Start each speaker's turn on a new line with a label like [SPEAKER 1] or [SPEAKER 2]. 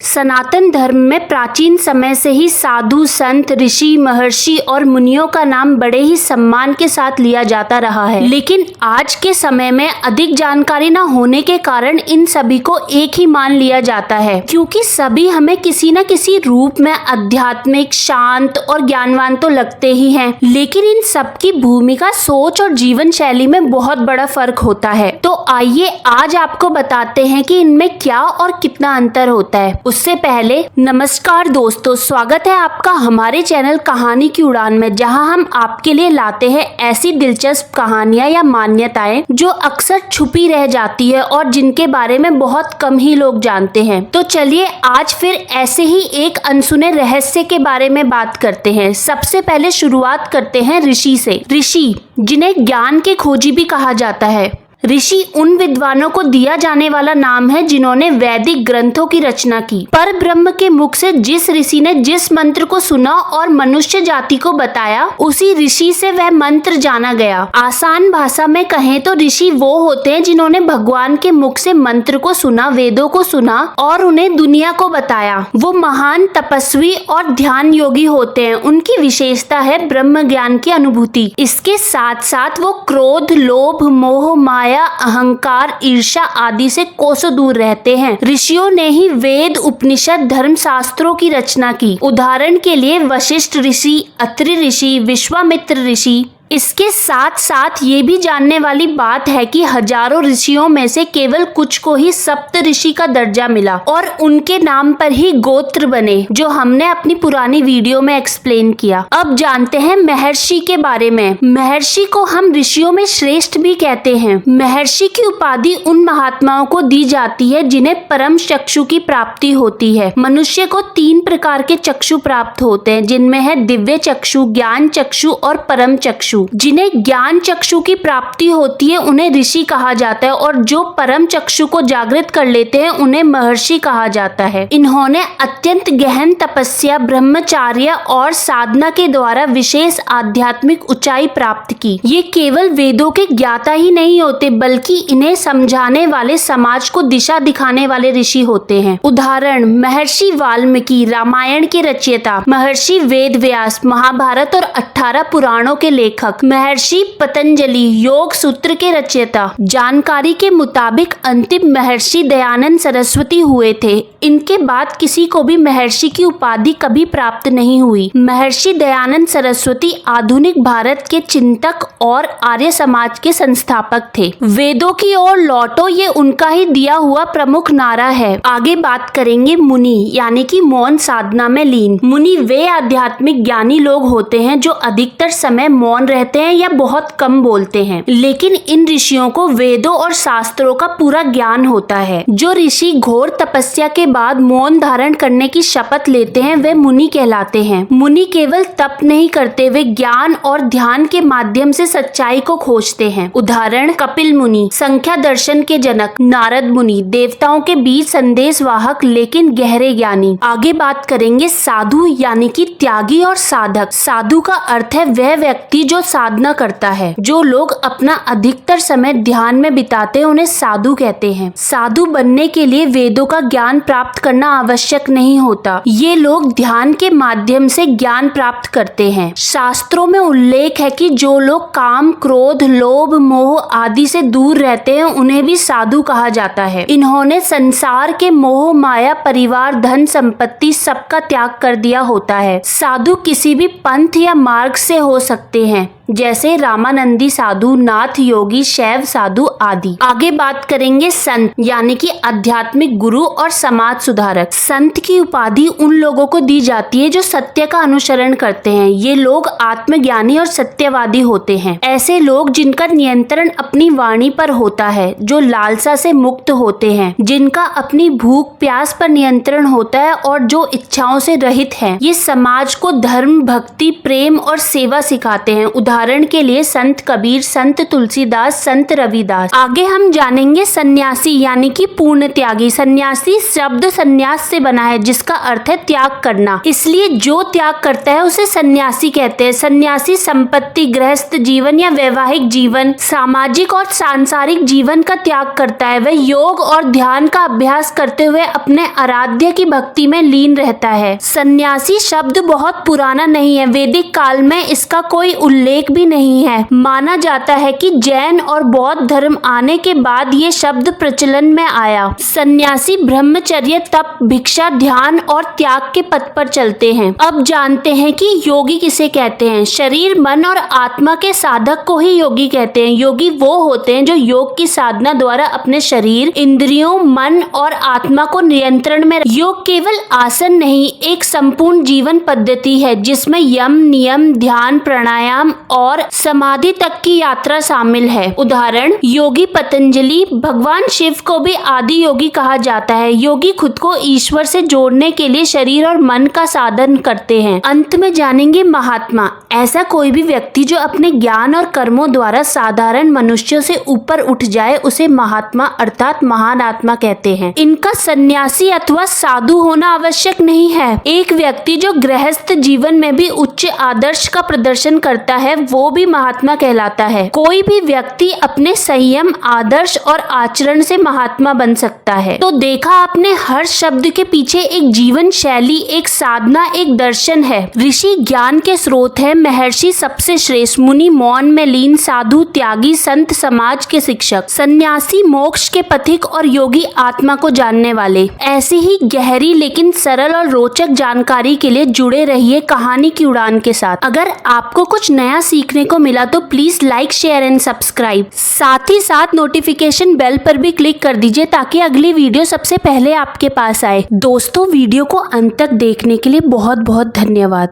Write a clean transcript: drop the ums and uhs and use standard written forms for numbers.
[SPEAKER 1] सनातन धर्म में प्राचीन समय से ही साधु, संत, ऋषि, महर्षि और मुनियों का नाम बड़े ही सम्मान के साथ लिया जाता रहा है। लेकिन आज के समय में अधिक जानकारी न होने के कारण इन सभी को एक ही मान लिया जाता है, क्योंकि सभी हमें किसी न किसी रूप में आध्यात्मिक, शांत और ज्ञानवान तो लगते ही हैं, लेकिन इन सबकी भूमिका, सोच और जीवन शैली में बहुत बड़ा फर्क होता है। तो आइए आज आपको बताते हैं कि इनमें क्या और कितना अंतर होता है। उससे पहले नमस्कार दोस्तों, स्वागत है आपका हमारे चैनल कहानी की उड़ान में, जहां हम आपके लिए लाते हैं ऐसी दिलचस्प कहानियां या मान्यताएं जो अक्सर छुपी रह जाती है और जिनके बारे में बहुत कम ही लोग जानते हैं। तो चलिए आज फिर ऐसे ही एक अनसुने रहस्य के बारे में बात करते हैं। सबसे पहले शुरुआत करते हैं ऋषि से। ऋषि, जिन्हें ज्ञान के खोजी भी कहा जाता है। ऋषि उन विद्वानों को दिया जाने वाला नाम है जिन्होंने वैदिक ग्रंथों की रचना की। पर ब्रह्म के मुख से जिस ऋषि ने जिस मंत्र को सुना और मनुष्य जाति को बताया, उसी ऋषि से वह मंत्र जाना गया। आसान भाषा में कहें तो ऋषि वो होते हैं जिन्होंने भगवान के मुख से मंत्र को सुना, वेदों को सुना और उन्हें दुनिया को बताया। वो महान तपस्वी और ध्यान योगी होते हैं। उनकी विशेषता है ब्रह्म ज्ञान की अनुभूति। इसके साथ साथ वो क्रोध, लोभ, मोह, माया, अहंकार, ईर्ष्या आदि से कोसों दूर रहते हैं। ऋषियों ने ही वेद, उपनिषद, धर्म शास्त्रों की रचना की। उदाहरण के लिए वशिष्ठ ऋषि, अत्रि ऋषि, विश्वामित्र ऋषि। इसके साथ साथ ये भी जानने वाली बात है कि हजारों ऋषियों में से केवल कुछ को ही सप्त ऋषि का दर्जा मिला और उनके नाम पर ही गोत्र बने, जो हमने अपनी पुरानी वीडियो में एक्सप्लेन किया। अब जानते हैं महर्षि के बारे में। महर्षि को हम ऋषियों में श्रेष्ठ भी कहते हैं। महर्षि की उपाधि उन महात्माओं को दी जाती है जिन्हें परम चक्षु की प्राप्ति होती है। मनुष्य को 3 प्रकार के चक्षु प्राप्त होते हैं, जिनमें है दिव्य चक्षु, ज्ञान चक्षु और परम चक्षु। जिन्हें ज्ञान चक्षु की प्राप्ति होती है उन्हें ऋषि कहा जाता है, और जो परम चक्षु को जागृत कर लेते हैं उन्हें महर्षि कहा जाता है। इन्होंने अत्यंत गहन तपस्या, ब्रह्मचार्य और साधना के द्वारा विशेष आध्यात्मिक ऊंचाई प्राप्त की। ये केवल वेदों के ज्ञाता ही नहीं होते, बल्कि इन्हें समझाने वाले, समाज को दिशा दिखाने वाले ऋषि होते हैं। उदाहरण, महर्षि वाल्मीकि रामायण के रचयिता, महर्षि वेद व्यास महाभारत और 18 पुराणों के लेखक, महर्षि पतंजलि योग सूत्र के रचयिता। जानकारी के मुताबिक अंतिम महर्षि दयानंद सरस्वती हुए थे। इनके बाद किसी को भी महर्षि की उपाधि कभी प्राप्त नहीं हुई। महर्षि दयानंद सरस्वती आधुनिक भारत के चिंतक और आर्य समाज के संस्थापक थे। वेदों की ओर लौटो, ये उनका ही दिया हुआ प्रमुख नारा है। आगे बात करेंगे मुनि, यानी कि मौन साधना में लीन। मुनि वे आध्यात्मिक ज्ञानी लोग होते हैं जो अधिकतर समय मौन रहते हैं या बहुत कम बोलते हैं, लेकिन इन ऋषियों को वेदों और शास्त्रों का पूरा ज्ञान होता है। जो ऋषि घोर तपस्या के बाद मौन धारण करने की शपथ लेते हैं वे मुनि कहलाते हैं। मुनि केवल तप नहीं करते, वे ज्ञान और ध्यान के माध्यम से सच्चाई को खोजते हैं। उदाहरण, कपिल मुनि संख्या दर्शन के जनक, नारद मुनि देवताओं के बीच संदेश वाहक लेकिन गहरे ज्ञानी। आगे बात करेंगे साधु, यानी कि त्यागी और साधक। साधु का अर्थ है वह व्यक्ति जो साधना करता है। जो लोग अपना अधिकतर समय ध्यान में बिताते हैं उन्हें साधु कहते हैं। साधु बनने के लिए वेदों का ज्ञान प्राप्त करना आवश्यक नहीं होता। ये लोग ध्यान के माध्यम से ज्ञान प्राप्त करते हैं। शास्त्रों में उल्लेख है कि जो लोग काम, क्रोध, लोभ, मोह आदि से दूर रहते हैं उन्हें भी साधु कहा जाता है। इन्होंने संसार के मोह, माया, परिवार, धन, संपत्ति सबका त्याग कर दिया होता है। साधु किसी भी पंथ या मार्ग से हो सकते हैं, जैसे रामानंदी साधु, नाथ योगी, शैव साधु आदि। आगे बात करेंगे संत, यानी कि आध्यात्मिक गुरु और समाज सुधारक। संत की उपाधि उन लोगों को दी जाती है जो सत्य का अनुसरण करते हैं। ये लोग आत्मज्ञानी और सत्यवादी होते हैं। ऐसे लोग जिनका नियंत्रण अपनी वाणी पर होता है, जो लालसा से मुक्त होते हैं, जिनका अपनी भूख प्यास पर नियंत्रण होता है और जो इच्छाओं से रहित हैं। ये समाज को धर्म, भक्ति, प्रेम और सेवा सिखाते हैं। उदाहरण उदाहरण के लिए संत कबीर, संत तुलसीदास, संत रविदास। आगे हम जानेंगे सन्यासी यानी कि पूर्ण त्यागी। सन्यासी शब्द सन्यास से बना है जिसका अर्थ है त्याग करना, इसलिए जो त्याग करता है उसे सन्यासी कहते हैं। सन्यासी संपत्ति, गृहस्थ जीवन या वैवाहिक जीवन, सामाजिक और सांसारिक जीवन का त्याग करता है। वह योग और ध्यान का अभ्यास करते हुए अपने आराध्य की भक्ति में लीन रहता है। सन्यासी शब्द बहुत पुराना नहीं है, वैदिक काल में इसका कोई उल्लेख भी नहीं है। माना जाता है कि जैन और बौद्ध धर्म आने के बाद ये शब्द प्रचलन में आया। सन्यासी ब्रह्मचर्य, तप, भिक्षा, ध्यान और त्याग के पथ पर चलते हैं। अब जानते हैं कि योगी किसे कहते हैं। शरीर, मन और आत्मा के साधक को ही योगी कहते हैं। योगी वो होते हैं जो योग की साधना द्वारा अपने शरीर, इंद्रियों, मन और आत्मा को नियंत्रण में। योग केवल आसन नहीं, एक संपूर्ण जीवन पद्धति है जिसमें यम, नियम, ध्यान, प्राणायाम और समाधि तक की यात्रा शामिल है। उदाहरण, योगी पतंजलि। भगवान शिव को भी आदि योगी कहा जाता है। योगी खुद को ईश्वर से जोड़ने के लिए शरीर और मन का साधन करते हैं। अंत में जानेंगे महात्मा। ऐसा कोई भी व्यक्ति जो अपने ज्ञान और कर्मों द्वारा साधारण मनुष्यों से ऊपर उठ जाए उसे महात्मा अर्थात महान आत्मा कहते हैं। इनका सन्यासी अथवा साधु होना आवश्यक नहीं है। एक व्यक्ति जो गृहस्थ जीवन में भी उच्च आदर्श का प्रदर्शन करता है वो भी महात्मा कहलाता है। कोई भी व्यक्ति अपने संयम, आदर्श और आचरण से महात्मा बन सकता है। तो देखा आपने, हर शब्द के पीछे एक जीवन शैली, एक साधना, एक दर्शन है। ऋषि ज्ञान के स्रोत है, महर्षि सबसे श्रेष्ठ, मुनि मौन में लीन, साधु त्यागी, संत समाज के शिक्षक, सन्यासी मोक्ष के पथिक और योगी आत्मा को जानने वाले। ऐसी ही गहरी लेकिन सरल और रोचक जानकारी के लिए जुड़े रहिए कहानी की उड़ान के साथ। अगर आपको कुछ नया सीखने को मिला तो please like, share and subscribe. साथ ही साथ नोटिफिकेशन बेल पर भी क्लिक कर दीजिए ताकि अगली वीडियो सबसे पहले आपके पास आए। दोस्तों, वीडियो को अंत तक देखने के लिए बहुत बहुत धन्यवाद।